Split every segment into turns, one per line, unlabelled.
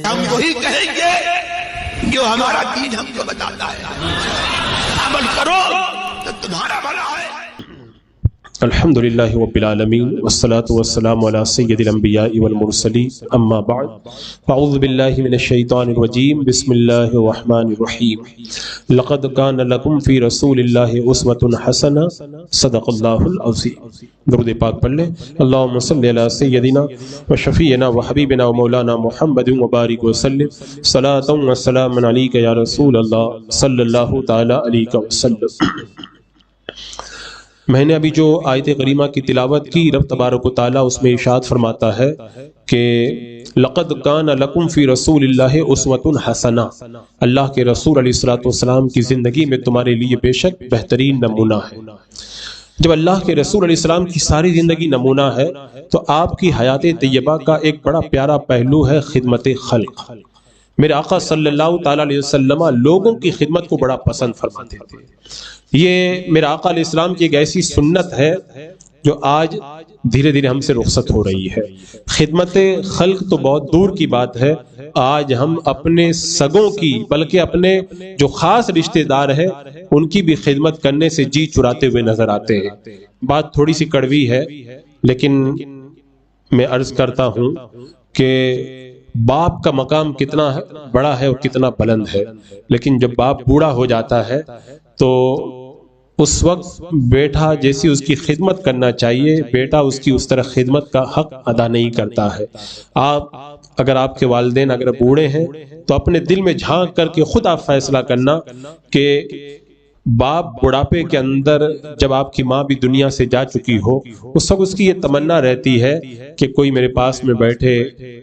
ہم وہی کہیں گے جو ہمارا دین ہم کو بتاتا ہے، عمل کرو تو تمہارا بھلا ہے۔
الحمدللہ رب العالمین والصلاة والسلام علی سید الانبیاء والمرسلین، اما بعد فاعوذ باللہ من الشیطان الرجیم، بسم اللہ الرحمن الرحیم۔ لقد کان لکم فی رسول اللہ اسوۃ حسنہ، صدق اللہ العظیم۔ درود پاک پڑھ لیں۔ اللہم صلی علی سیدنا و شفیعنا و حبیبنا و مولانا محمد مبارک وسلم، صلاۃ و سلام علیک یا رسول اللہ صلی اللہ تعالی علیہ وسلم۔ میں نے ابھی جو آیت کریمہ کی تلاوت کی، رب تبارک و تعالیٰ اس میں ارشاد فرماتا ہے کہ لقد کان لکم فی رسول اللہ اسوۃ حسنہ، اللہ کے رسول علیہ الصلوۃ والسلام کی زندگی میں تمہارے لیے بے شک بہترین نمونہ ہے۔ جب اللہ کے رسول علیہ السلام کی ساری زندگی نمونہ ہے تو آپ کی حیات طیبہ کا ایک بڑا پیارا پہلو ہے خدمت خلق۔ میرے آقا صلی اللہ تعالیٰ علیہ وسلم لوگوں کی خدمت کو بڑا پسند فرماتے تھے۔ یہ میرے آقا علیہ السلام کی ایک ایسی سنت ہے جو آج دھیرے دھیرے ہم سے رخصت ہو رہی ہے۔ خدمت خلق تو بہت دور کی بات ہے، آج ہم اپنے سگوں کی بلکہ اپنے جو خاص رشتہ دار ہیں ان کی بھی خدمت کرنے سے جی چراتے ہوئے نظر آتے ہیں۔ بات تھوڑی سی کڑوی ہے لیکن میں عرض کرتا ہوں کہ باپ کا مقام کتنا بڑا ہے اور کتنا بلند ہے، لیکن جب باپ بوڑھا ہو جاتا ہے تو اس وقت بیٹا جیسی اس کی خدمت کرنا چاہیے، بیٹا اس کی اس طرح خدمت کا حق ادا نہیں کرتا ہے۔ اگر آپ کے والدین اگر بوڑھے ہیں تو اپنے دل میں جھانک کر کے خود آپ فیصلہ کرنا کہ باپ بڑھاپے کے اندر جب آپ کی ماں بھی دنیا سے جا چکی ہو اس وقت اس کی یہ تمنا رہتی ہے کہ کوئی میرے پاس میں بیٹھے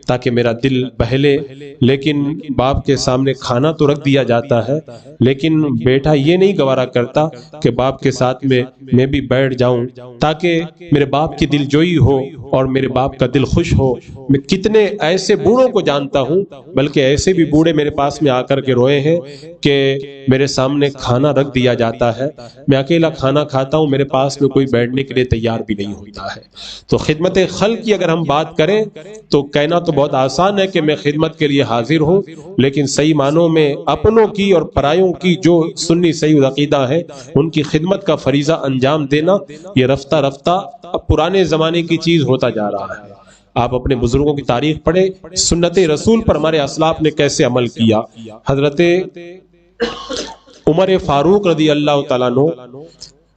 تاکہ میرا دل بہلے، لیکن باپ کے سامنے کھانا تو رکھ دیا جاتا ہے لیکن بیٹا یہ نہیں گوارا کرتا کہ باپ کے ساتھ میں بھی بیٹھ جاؤں تاکہ میرے باپ کی دل جوئی ہو اور میرے باپ کا دل خوش ہو۔ میں کتنے ایسے بوڑھوں کو جانتا ہوں، بلکہ ایسے بھی بوڑھے میرے پاس میں آ کر کے روئے ہیں کہ میرے سامنے کھانا رکھ دیا جاتا ہے، میں اکیلا کھانا کھاتا ہوں، میرے پاس میں کوئی بیٹھنے کے لیے تیار بھی نہیں ہوتا ہے۔ تو خدمت خلق کی اگر ہم بات کریں تو کہنا تو بہت آسان ہے کہ میں خدمت کے لیے حاضر ہوں، لیکن صحیح معنوں میں اپنوں کی اور پرایوں کی جو سنی صحیح عقیدہ ہے ان کی خدمت کا فریضہ انجام دینا یہ رفتہ رفتہ اب پرانے زمانے کی چیز ہوتا جا رہا ہے۔ آپ اپنے بزرگوں کی تاریخ پڑھیں، سنت رسول پر ہمارے اسلاف نے کیسے عمل کیا۔ حضرت عمر فاروق رضی اللہ تعالیٰ عنہ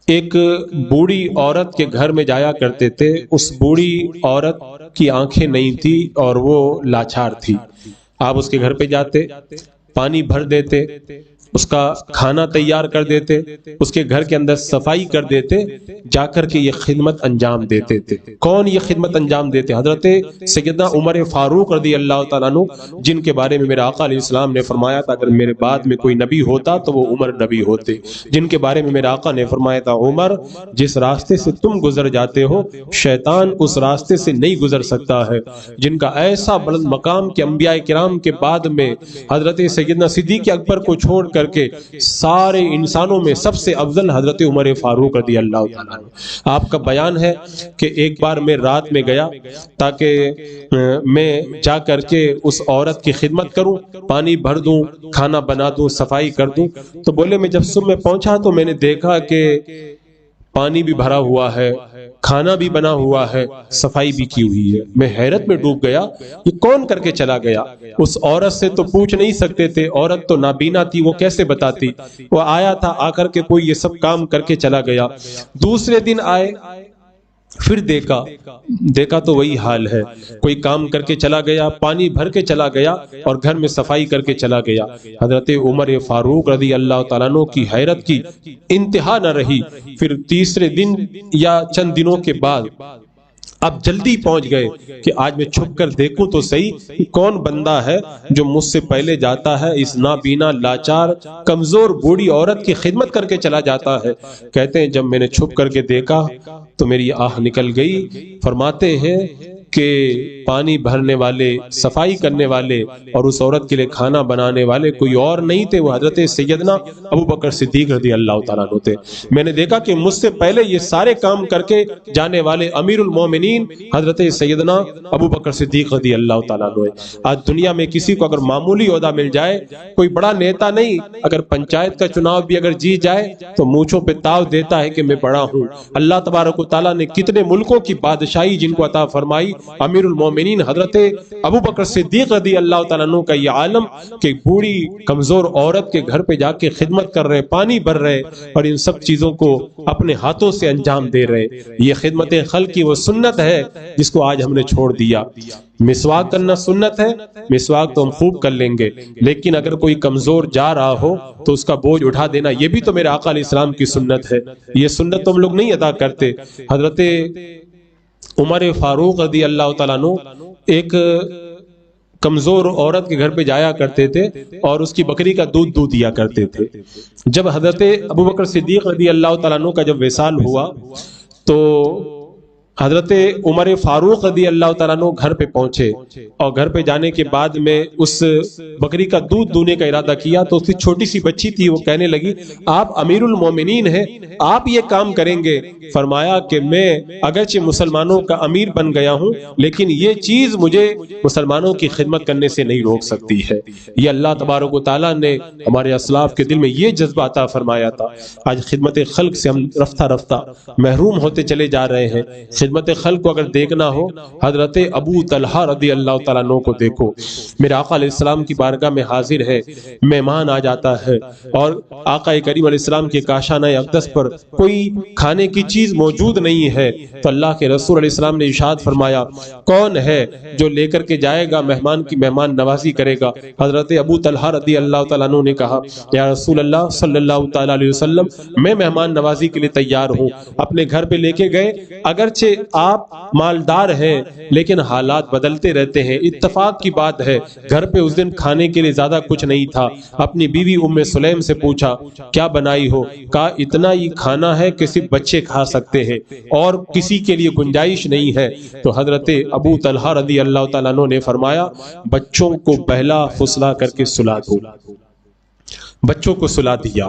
ایک بوڑھی عورت کے گھر میں جایا کرتے تھے۔ اس بوڑھی عورت کی آنکھیں نہیں تھی اور وہ لاچار تھی۔ آپ اس کے گھر پہ جاتے، پانی بھر دیتے، اس کا کھانا تیار کر دیتے، اس کے گھر کے اندر صفائی کر دیتے، جا کر کے یہ خدمت انجام دیتے تھے۔ کون یہ خدمت انجام دیتے؟ حضرت سیدنا عمر فاروق رضی اللہ تعالیٰ عنہ، جن کے بارے میں میرے آقا علیہ السلام نے فرمایا تھا اگر میرے بعد میں کوئی نبی ہوتا تو وہ عمر نبی ہوتے، جن کے بارے میں میرے آقا نے فرمایا تھا عمر جس راستے سے تم گزر جاتے ہو شیطان اس راستے سے نہیں گزر سکتا ہے، جن کا ایسا بلند مقام کہ انبیاء کرام کے بعد میں حضرت سیدنا صدیق اکبر کو چھوڑ کر کے سارے انسانوں میں سب سے افضل حضرت عمر فاروق رضی اللہ تعالیٰ عنہ۔ آپ کا بیان ہے کہ ایک بار میں رات میں گیا تاکہ میں جا کر کے اس عورت کی خدمت کروں، پانی بھر دوں، کھانا بنا دوں، صفائی کر دوں۔ تو بولے میں جب صبح میں پہنچا تو میں نے دیکھا کہ پانی بھی بھرا ہوا ہے، کھانا بھی بنا ہوا ہے، صفائی بھی کی ہوئی ہے۔ میں حیرت میں ڈوب گیا، یہ کون کر کے چلا گیا؟ اس عورت سے تو پوچھ نہیں سکتے تھے، عورت تو نابینا تھی، وہ کیسے بتاتی؟ وہ آیا تھا، آ کر کے کوئی یہ سب کام کر کے چلا گیا۔ دوسرے دن آئے، پھر دیکھا تو وہی حال ہے، کوئی کام کر کے چلا گیا، پانی بھر کے چلا گیا اور گھر میں صفائی کر کے چلا گیا۔ حضرت عمر فاروق رضی اللہ تعالیٰ عنہ کی حیرت کی انتہا نہ رہی۔ پھر تیسرے دن یا چند دنوں کے بعد اب جلدی پہنچ گئے کہ آج میں چھپ کر دیکھوں تو صحیح کون بندہ ہے جو مجھ سے پہلے جاتا ہے، اس نابینا لاچار کمزور بوڑھی عورت کی خدمت کر کے چلا جاتا ہے۔ کہتے ہیں جب میں نے چھپ کر کے دیکھا تو میری آہ نکل گئی۔ فرماتے ہیں کہ پانی بھرنے والے، صفائی کرنے والے اور اس عورت کے لیے کھانا بنانے والے کوئی اور نہیں تھے، وہ حضرت سیدنا ابو بکر صدیق رضی اللہ تعالیٰ عنہ تھے۔ میں نے دیکھا کہ مجھ سے پہلے یہ سارے کام کر کے جانے والے امیر المومنین حضرت سیدنا ابو بکر صدیق رضی اللہ تعالیٰ عنہ۔ آج دنیا میں کسی کو اگر معمولی عہدہ مل جائے، کوئی بڑا نیتا نہیں، اگر پنچایت کا چناؤ بھی اگر جیت جائے تو مونچھوں پہ تاؤ دیتا ہے کہ میں بڑا ہوں۔ اللہ تبارک و تعالیٰ نے کتنے ملکوں کی بادشاہی جن کو عطا فرمائی، امیر المومنین حضرت ابو بکر صدیق رضی اللہ تعالیٰ عنہ کا یہ عالم کہ بوڑھی کمزور عورت کے گھر پہ جا کے خدمت کر رہے، پانی بھر رہے اور ان سب چیزوں کو اپنے ہاتھوں سے انجام دے رہے۔ یہ خدمت خلق کی وہ سنت ہے جس کو آج ہم نے چھوڑ دیا۔ مسواک کرنا سنت ہے، مسواک تو ہم خوب کر لیں گے، لیکن اگر کوئی کمزور جا رہا ہو تو اس کا بوجھ اٹھا دینا یہ بھی تو میرے آقا علیہ السلام کی سنت ہے۔ یہ سنت تو ہم لوگ نہیں ادا کرتے۔ حضرت عمر فاروق رضی اللہ تعالیٰ عنہ ایک کمزور عورت کے گھر پہ جایا کرتے تھے اور اس کی بکری کا دودھ دیا کرتے تھے۔ جب حضرت ابو بکر صدیق رضی اللہ تعالیٰ عنہ کا جب وصال ہوا تو حضرت عمر فاروق رضی اللہ تعالیٰ عنہ گھر پہ پہنچے اور گھر پہ جانے کے بعد میں اس بکری کا دودھ دونے کا ارادہ کیا تو اس کی چھوٹی سی بچی تھی، وہ کہنے لگی آپ امیر المومنین ہیں، آپ یہ کام کریں گے؟ فرمایا کہ میں اگرچہ مسلمانوں کا امیر بن گیا ہوں لیکن یہ چیز مجھے مسلمانوں کی خدمت کرنے سے نہیں روک سکتی ہے۔ یہ اللہ تبارک و تعالیٰ نے ہمارے اسلاف کے دل میں یہ جذبہ عطا فرمایا تھا۔ آج خدمت خلق سے ہم رفتہ رفتہ محروم ہوتے چلے جا رہے ہیں۔ خدمت خلق کو اگر دیکھنا ہو، حضرت ابو طلحہ رضی اللہ تعالیٰ عنہ کو دیکھو۔ میرے آقا علیہ السلام کی بارگاہ میں حاضر ہے، مہمان آ جاتا ہے اور آقا کریم علیہ السلام کے کاشانہ اقدس پر کوئی کھانے کی چیز موجود نہیں ہے تو اللہ کے رسول علیہ السلام نے ارشاد فرمایا کون ہے جو لے کر کے جائے گا، مہمان کی مہمان نوازی کرے گا؟ حضرت ابو طلحہ رضی اللہ تعالیٰ عنہ نے کہا یا رسول اللہ صلی اللہ تعالیٰ علیہ وسلم میں مہمان نوازی کے لیے تیار ہوں۔ اپنے گھر پہ لے کے گئے، اگرچہ آپ مالدار ہیں لیکن حالات بدلتے رہتے ہیں۔ اتفاق کی بات ہے گھر پہ اس دن کھانے کے لیے زیادہ کچھ نہیں تھا۔ اپنی بیوی ام سلیم سے پوچھا کیا بنائی ہو؟ کہا اتنا ہی کھانا ہے کہ صرف بچے کھا سکتے ہیں اور کسی کے لیے گنجائش نہیں ہے۔ تو حضرت ابو طلحہ رضی اللہ تعالیٰ عنہ نے فرمایا بچوں کو بہلا فسلا کر کے سلا دو۔ بچوں کو سلا دیا،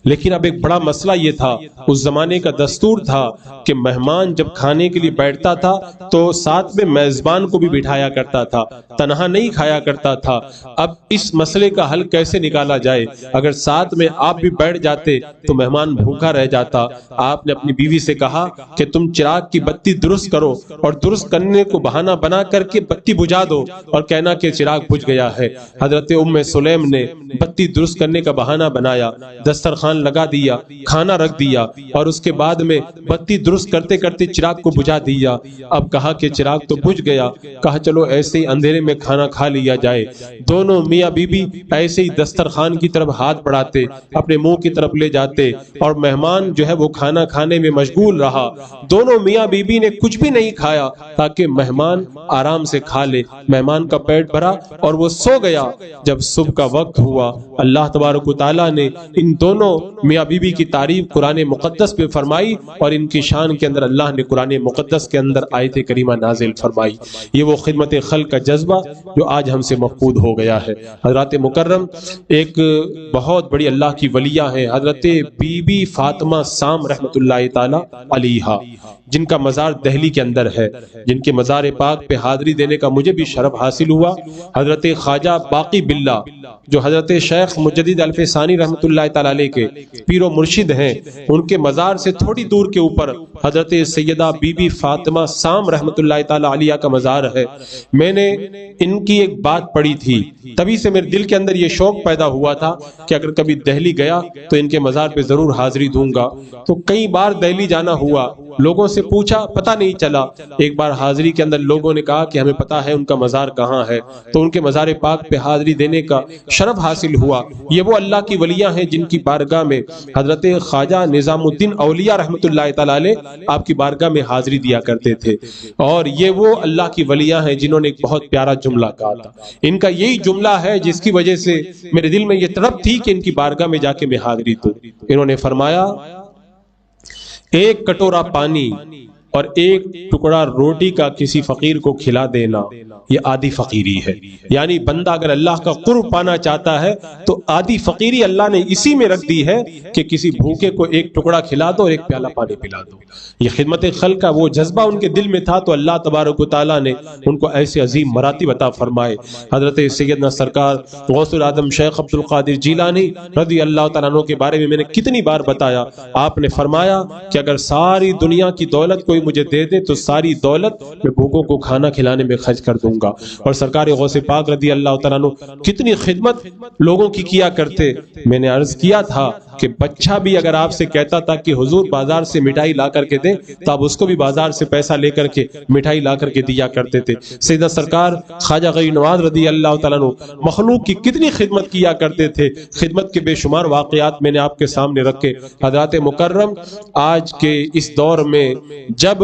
لیکن اب ایک بڑا مسئلہ یہ تھا، اس زمانے کا دستور تھا کہ مہمان جب کھانے کے لیے بیٹھتا تھا تو ساتھ میں میزبان کو بھی بٹھایا کرتا تھا، تنہا نہیں کھایا کرتا تھا۔ اب اس مسئلے کا حل کیسے نکالا جائے؟ اگر ساتھ میں آپ بھی بیٹھ جاتے تو مہمان بھوکا رہ جاتا۔ آپ نے اپنی بیوی سے کہا کہ تم چراغ کی بتی درست کرو اور درست کرنے کو بہانہ بنا کر کے بتی بجھا دو اور کہنا کہ چراغ بجھ گیا ہے۔ حضرت ام سلیم نے بتی درست کرنے کا بہانہ بنایا، دسترخوان لگا دیا، کھانا رکھ دیا اور اس کے بعد میں بتی درست کرتے کرتے چراغ کو بجھا دیا۔ اب کہا کہ چراغ تو بجھ گیا، کہا چلو ایسے ہی اندھیرے میں کھانا کھا لیا جائے۔ دونوں میاں بیوی ایسے ہی دسترخوان کی طرف ہاتھ بڑھاتے، اپنے منہ کی طرف لے جاتے اور مہمان جو ہے وہ کھانا کھانے میں مشغول رہا۔ دونوں میاں بیوی نے کچھ بھی نہیں کھایا تاکہ مہمان آرام سے کھا لے۔ مہمان کا پیٹ بھرا اور وہ سو گیا۔ جب صبح کا وقت ہوا اللہ تبارک و تعالیٰ نے ان دونوں میاں بیوی کی تعریف قرآن مقدس پہ فرمائی اور ان کی شان کے اندر اللہ نے قرآن مقدس کے اندر آیت کریمہ نازل فرمائی۔ یہ وہ خدمت خلق کا جذبہ جو آج ہم سے مفقود ہو گیا ہے۔ حضرت مکرم ایک بہت بڑی اللہ کی ولیہ ہیں، حضرت بی بی فاطمہ سام رحمت اللہ تعالی علیہا، جن کا مزار دہلی کے اندر ہے، جن کے مزار پاک پہ حاضری دینے کا مجھے بھی شرف حاصل ہوا۔ حضرت خواجہ باقی باللہ جو حضرت شیخ مجدد الف ثانی رحمت اللہ تعالی علیہ کے پیر و مرشد ہیں، ان کے مزار سے تھوڑی دور کے اوپر حضرت سیدہ بی بی فاطمہ سام رحمت اللہ تعالی علیہ کا مزار ہے۔ میں نے ان کی ایک بات پڑھی تھی، تبھی سے میرے دل کے اندر یہ شوق پیدا ہوا تھا کہ اگر کبھی دہلی گیا تو ان کے مزار پہ ضرور حاضری دوں گا۔ تو کئی بار دہلی جانا ہوا، لوگوں سے پوچھا پتہ نہیں چلا۔ ایک بار حاضری کے اندر لوگوں نے کہا کہ ہمیں پتہ ہے ان کا مزار کہاں ہے، تو ان کے مزار پاک پہ حاضری دینے کا شرف حاصل ہوا۔ یہ وہ اللہ کی ولیہ ہیں جن کی بارگاہ میں حضرت خواجہ نظام الدین اولیاء رحمت اللہ تعالی علیہ آپ کی بارگاہ میں حاضری دیا کرتے تھے، اور یہ وہ اللہ کی ولیہ ہیں جنہوں نے ایک بہت پیارا جملہ کہا تھا۔ ان کا یہی جملہ ہے جس کی وجہ سے میرے دل میں یہ طلب تھی کہ ان کی بارگاہ میں جا کے میں حاضری دوں۔ انہوں نے فرمایا ایک کٹورا پانی اور ایک ٹکڑا روٹی کا کسی فقیر کو کھلا دینا یہ آدھی فقیری ہے. یعنی بندہ اگر اللہ کا قرب پانا چاہتا ہے تو آدھی فقیری اللہ نے اسی میں رکھ دی ہے کہ کسی بھوکے کو ایک ٹکڑا کھلا دو اور ایک پیالہ پانی پلا دو. یہ خدمت خلق کا وہ جذبہ ان کے دل میں تھا تو اللہ تبارک و تعالیٰ نے ان کو ایسے عظیم مراتب عطا فرمائے. حضرت سیدنا سرکار غوث العظم شیخ عبد القادر جیلانی رضی اللہ تعالیٰ عنہ کے بارے میں نے کتنی بار بتایا. آپ نے فرمایا کہ اگر ساری دنیا کی دولت کوئی مجھے دے دے تو ساری دولت میں بھوکوں کو کھانا کھلانے میں خرچ کر دوں گا. اور سرکار غوث پاک رضی اللہ تعالیٰ عنہ کتنی خدمت لوگوں کی کیا کرتے. میں نے عرض کیا تھا کہ بچہ بھی اگر آپ سے کہتا تھا کہ حضور بازار سے مٹھائی لا کر کے دیں تو آپ اس کو بھی بازار سے پیسہ لے کر کے مٹھائی لا کر کے دیا کرتے تھے. سیدنا سرکار خواجہ غریب نواز رضی اللہ تعالیٰ عنہ مخلوق کی کتنی خدمت کیا کرتے تھے. خدمت کے بے شمار واقعات میں نے آپ کے سامنے رکھے. حضرات مکرم آج کے اس دور میں جب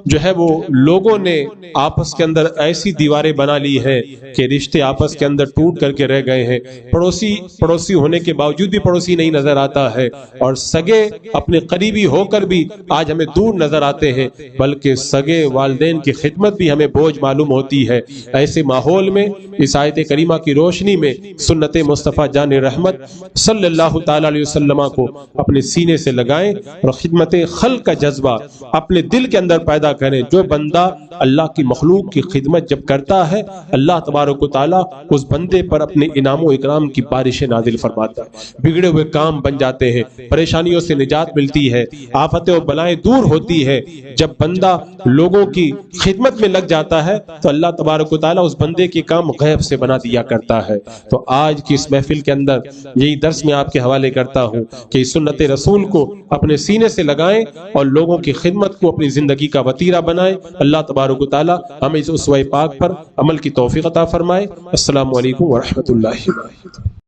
جو ہے وہ لوگوں نے آپس کے اندر ایسی دیواریں بنا لی ہے کہ رشتے آپس کے اندر ٹوٹ کر کے رہ گئے ہیں. پڑوسی ہونے کے باوجود بھی پڑوسی نہیں نظر آتا ہے اور سگے اپنے قریبی ہو کر بھی آج ہمیں دور نظر آتے ہیں بلکہ سگے والدین کی خدمت بھی ہمیں بوجھ معلوم ہوتی ہے. ایسے ماحول میں اس آیت کریمہ کی روشنی میں سنت مصطفیٰ جان رحمت صلی اللہ تعالی علیہ وسلم کو اپنے سینے سے لگائیں اور خدمت خلق کا جذبہ اپنے دل کے اندر پیدا کریں. جو بندہ اللہ کی مخلوق کی خدمت جب کرتا ہے اللہ تبارک و تعالیٰ اس بندے پر اپنے انعام و اکرام کی بارشیں نازل فرماتا ہے. بگڑے ہوئے کام بن جاتے ہیں, پریشانیوں سے نجات ملتی ہے, آفتیں و بلائیں دور ہوتی ہے. جب بندہ لوگوں کی خدمت میں لگ جاتا ہے تو اللہ تبارک و تعالیٰ اس بندے کے کام غیب سے بنا دیا کرتا ہے. تو آج کی اس محفل کے اندر یہی درس میں آپ کے حوالے کرتا ہوں کہ سنت رسول کو اپنے سینے سے لگائیں اور لوگوں کی خدمت کو اپنی زندگی کا وتیرہ بنائیں. اللہ تبارک و تعالیٰ ہمیں اس اسوہ پاک پر عمل کی توفیق عطا فرمائے. السلام علیکم ورحمۃ اللہ وبرکاتہ.